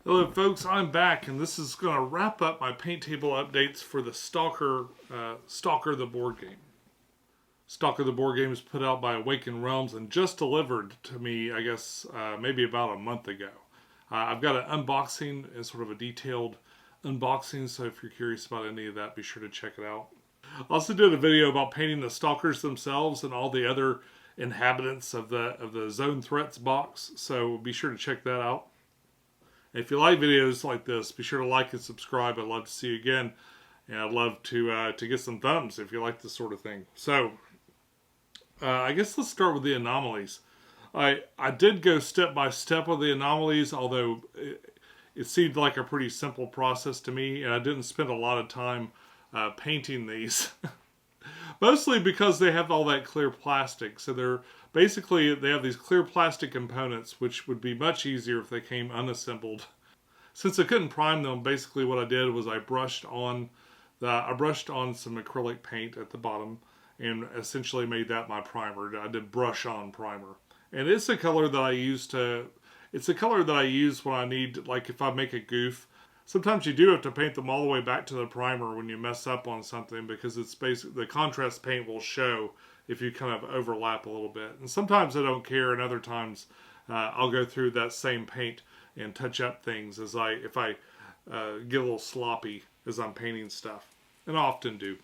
Hello folks, I'm back and this is going to wrap up my paint table updates for the Stalker the board game. Stalker the board game is put out by Awakened Realms and just delivered to me, I guess, maybe about a month ago. I've got an unboxing and sort of a detailed unboxing, so if you're curious about any of that, be sure to check it out. I also did a video about painting the Stalkers themselves and all the other inhabitants of the Zone Threats box, so be sure to check that out. If you like videos like this, be sure to like and subscribe. I'd love to see you again. And I'd love to get some thumbs if you like this sort of thing. So, I guess let's start with the anomalies. I did go step by step with the anomalies, although it seemed like a pretty simple process to me. And I didn't spend a lot of time painting these. Mostly because they have all that clear plastic. So they have these clear plastic components, which would be much easier if they came unassembled. Since I couldn't prime them, basically what I did was I brushed on some acrylic paint at the bottom and essentially made that my primer. I did brush on primer. And it's a color that I use when I need, like if I make a goof. Sometimes you do have to paint them all the way back to the primer when you mess up on something, because it's basically the contrast paint will show if you kind of overlap a little bit. And sometimes I don't care, and other times I'll go through that same paint and touch up things if I get a little sloppy as I'm painting stuff, and I often do.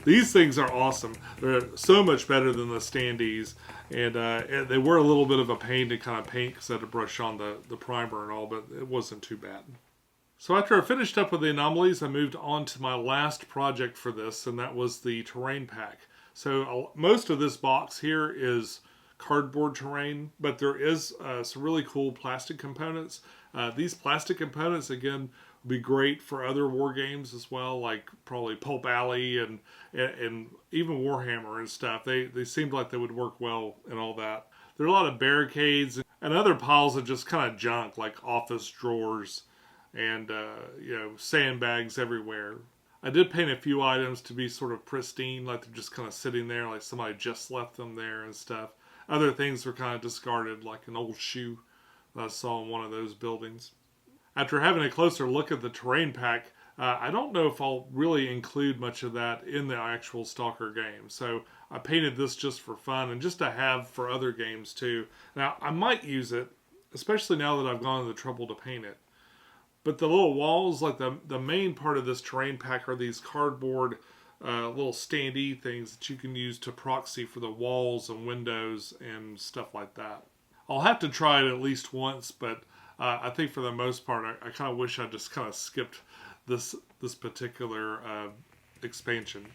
These things are awesome. They're so much better than the standees, and they were a little bit of a pain to kind of paint because I had to brush on the primer and all, but it wasn't too bad. So after I finished up with the anomalies, I moved on to my last project for this, and that was the terrain pack. So most of this box here is cardboard terrain, but there is some really cool plastic components. These plastic components, again, would be great for other war games as well, like probably Pulp Alley and even Warhammer and stuff. They seemed like they would work well and all that. There are a lot of barricades and other piles of just kind of junk, like office drawers and sandbags everywhere. I did paint a few items to be sort of pristine, like they're just kind of sitting there, like somebody just left them there and stuff. Other things were kind of discarded, like an old shoe that I saw in one of those buildings. After having a closer look at the terrain pack, I don't know if I'll really include much of that in the actual Stalker game. So I painted this just for fun and just to have for other games too. Now, I might use it, especially now that I've gone to the trouble to paint it. But the little walls, like the main part of this terrain pack are these cardboard little standee things that you can use to proxy for the walls and windows and stuff like that. I'll have to try it at least once, but I think for the most part, I kind of wish I just kind of skipped this particular expansion.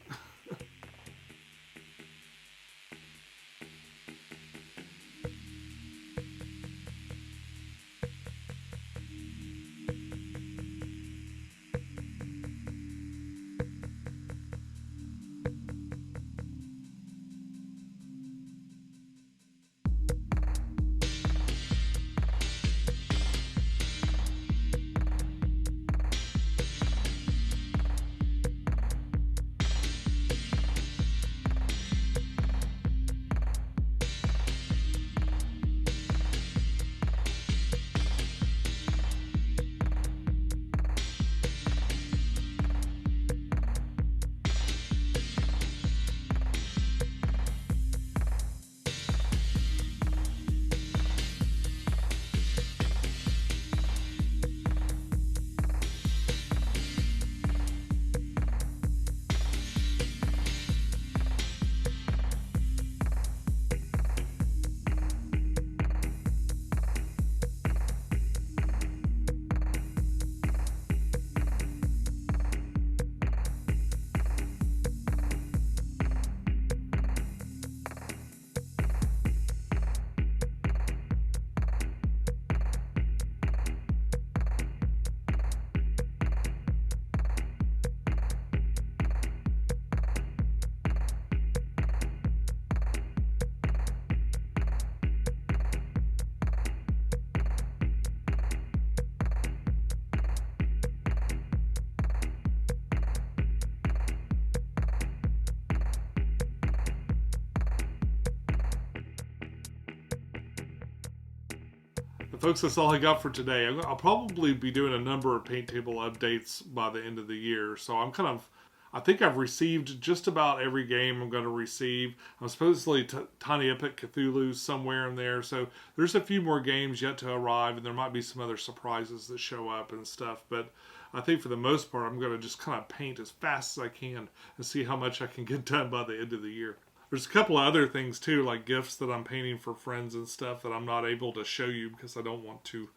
Folks, that's all I got for today. I'll probably be doing a number of paint table updates by the end of the year. So I think I've received just about every game I'm going to receive. I'm supposedly Tiny Epic Cthulhu somewhere in there. So there's a few more games yet to arrive, and there might be some other surprises that show up and stuff. But I think for the most part, I'm going to just kind of paint as fast as I can and see how much I can get done by the end of the year. There's a couple of other things too, like gifts that I'm painting for friends and stuff that I'm not able to show you because I don't want to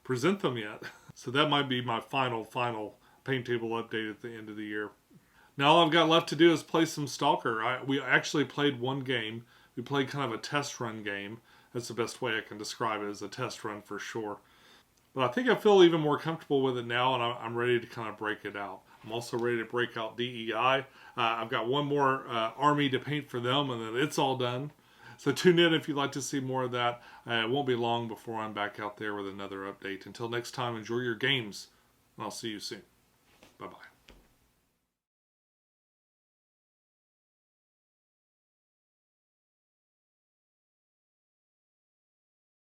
present them yet. So that might be my final paint table update at the end of the year. Now all I've got left to do is play some Stalker. We actually played one game. We played kind of a test run game. That's the best way I can describe it, as a test run for sure. But I think I feel even more comfortable with it now, and I'm ready to kind of break it out. I'm also ready to break out DEI. I've got one more army to paint for them, and then it's all done. So tune in if you'd like to see more of that. It won't be long before I'm back out there with another update. Until next time, enjoy your games, and I'll see you soon. Bye-bye.